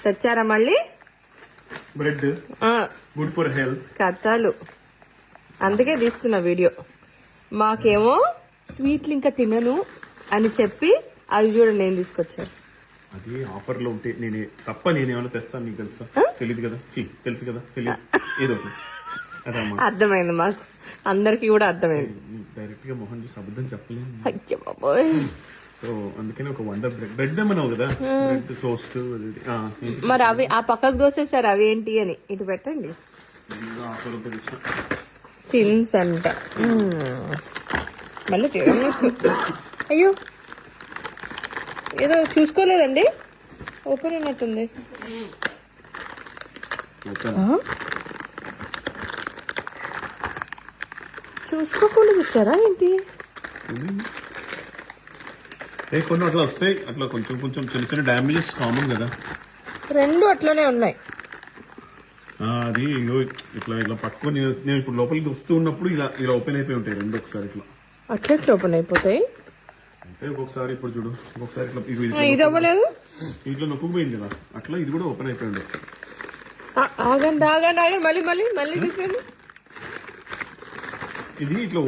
తెచ్చారా మళ్ళీ bread good for health కథలు. అందుకే తీస్తున్నా వీడియో. మాకేమో స్వీట్లు ఇంకా తినను అని చెప్పి అవి చూడండి నేను తీసుకొచ్చాను. అది ఆఫర్ లో ఉంటే నేనేమైనా తెస్తాను, నీకు తెలుసా? తెలియదు కదా, తెలుసు కదా, తెలియదు ఏదో అర్థమైంది, మాకు అందరికి కూడా అర్థమైంది. డైరెక్ట్ గా మొహం చూసి అబద్ధం చెప్పలేదు. అయ్యో బాబోయ్. సో అందుకని ఒక వండర్ బ్రెడ్ ఏమన్నావు కదా, బ్రెడ్ టోస్ట్. మరి అవి ఆ పక్కకు దోసేసారు, అవి ఏంటి అని ఇటు పెట్టండి. థిన్స్ అంట మళ్ళీ అయ్యో ఏదో చూసుకోలేదండి, ఓపెన్ అయినట్టుంది. చూసుకోకుండా చూసారా ఏంటి? కొన్ని అట్లా వస్తాయి, అట్లా కొంచెం కొంచెం చిన్న చిన్న డ్యామేజెస్ కామన్ కదా. రెండు అట్లనే ఉన్నాయి. అది ఇట్లా ఇట్లా పట్టుకొని నేను ఇప్పుడు లోపలికి వస్తూ ఉన్నప్పుడు ఇలా ఓపెన్ అయిపోయి ఉంటాయి రెండు. ఒకసారి ఇట్లా అట్లా ఓపెన్ అయిపోతాయి అంటే ఒక్కొక్కసారి ఇప్పుడు చూడు, ఒక్కొక్కసారి ఇట్లా ఇది అవ్వలేదు, ఇట్లా నొక్కుపోయింది కదా, అట్లా ఇది కూడా ఓపెన్ అయిపోయింది. ఆగండి ఆగండి ఆగండి, మళ్ళీ మళ్ళీ మళ్ళీ ఇది ఇట్లా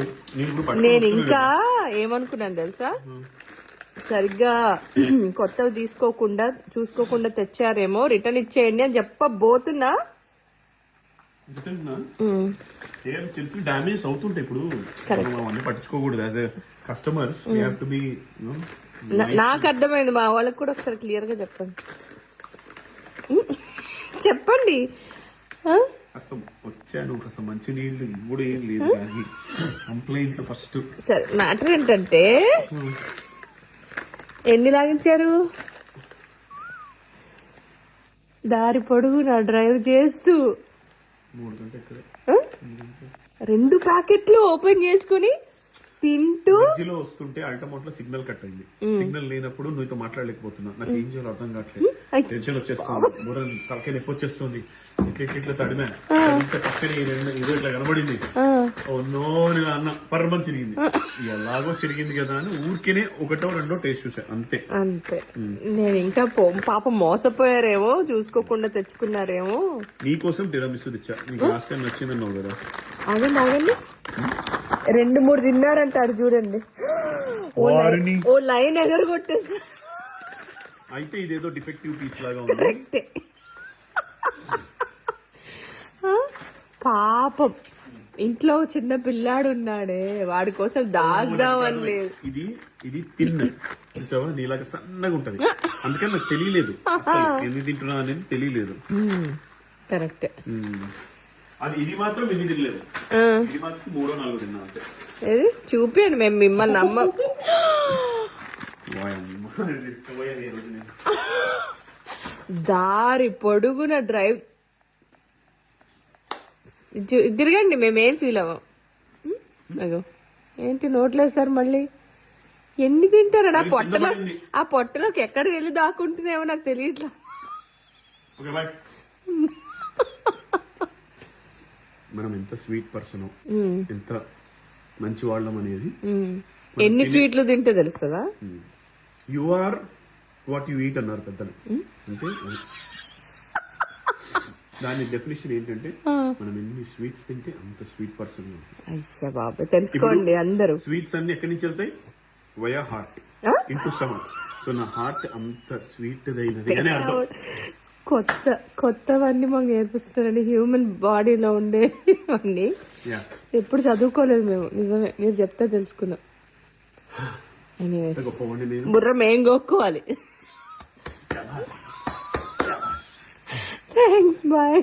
నేను ఇంకా ఏమనుకున్నాను తెలుసా, సరిగ్గా కొత్తవి తీసుకోకుండా చూసుకోకుండా తెచ్చారేమో, రిటర్న్ ఇచ్చేయండి అని చెప్పబోతున్నా. డామేజ్ అవుతుంటాయి. ఇప్పుడు అవన్నీ పట్టించుకోకూడదు. As a customers to be. నాకు అర్థమైంది, మా వాళ్ళకి కూడా ఒకసారి క్లియర్ గా చెప్పండి. చెప్పండి. వచ్చాను కాస్త మంచి నీళ్ళు ఇప్పుడు ఏం లేదు కానీ కంప్లైంట్ ఫస్ట్. సరే, మ్యాటర్ ఏంటంటే ఎన్ని లాగించారు? దారి పొడుగునా డ్రైవ్ చేస్తూ 3 గంటలు 2 ప్యాకెట్లు ఓపెన్ చేసుకుని తింటూ మధ్యలో వస్తుంటే అల్టమోట్ లో సిగ్నల్ కట్ అయింది. సిగ్నల్ లేనప్పుడు నువ్వుతో మాట్లాడలేకపోతున్నా. నాకు ఏం చేయాలో అర్థం కావట్లేదు. టెన్షన్ వచ్చేస్తుంది, తలకే నొప్పి వచ్చేస్తుంది. ఇట్లా తడిమే పక్కన ఏదో ఇట్లా కనబడింది. అన్న పర్మన్ చిరిగింది. ఎలాగో చిరిగింది కదా అని ఊరికేనే 1 or 2 టేస్ట్ చూసా, అంతే. నేను ఇంకా పాప మోసపోయారేమో, చూసుకోకుండా తెచ్చుకున్నారేమో. నీకోసం టిరామిసు తెచ్చా, నీకు లాస్ట్ టైం నచ్చిందన్నావు కదా. ఆగండి ఆగండి, 2-3 తిన్నారంటారు చూడండి. ఓ లైన్ ఎగరు కొట్టేసా. అయితే ఇదేదో డిఫెక్టివ్ పీస్ లాగా ఉంది. పాపం ఇంట్లో చిన్న పిల్లాడు ఉన్నాడే, వాడి కోసం దాగ్దామని లేదు. ఇది చూసావా, నీలాగా సన్నగా ఉంటది. అందుకని నాకు తెలియలేదు ఎన్ని తింటున్నా అనేది తెలియలేదు. కరెక్ట్. అది ఇది మాత్రం ఎన్ని తినలేదు, ఇది మాత్రం 3-4 తిన్నా అంతే. ఏది చూపించండి, మేము మిమ్మల్ని నమ్మం. దారి పొడుగున డ్రైవ్ తిరగండి, మేమేం ఫీల్ అవ్వం. అగో ఏంటి నోట్లేస్తారు మళ్ళీ. ఎన్ని తింటారా ఆ పొట్టలోకి ఎక్కడ వెళ్ళి దాక్కుంటున్నామో నాకు తెలియట్లా. మనం ఎంత స్వీట్ పర్సన్, ఎంత మంచి వాళ్ళం అనేది ఎన్ని స్వీట్లు తింటే తెలుస్తుందా. You are what you eat అన్నారు పెద్దలు. అంటే దాని డెఫినేషన్ ఏంటంటే మనం ఎన్ని స్వీట్స్ తింటే అంత స్వీట్ పర్సన్. అయ్యా బాబా, తెలుసుకోండి అందరూ. స్వీట్స్ అన్ని ఎక్కడి నుంచి వెళ్తాయి? Via heart into stomach. So నా హార్ట్ అంత స్వీట్ అయినది అని అర్థం. కొత్తవన్నీ మాకు నేర్పిస్తారండి, హ్యూమన్ బాడీలో ఉండే అన్ని. ఎప్పుడు చదువుకోలేదు మేము, నిజమే, మీరు చెప్తే తెలుసుకున్నాం. బుర్ర మేం గోక్కోవాలి. Thanks, bye.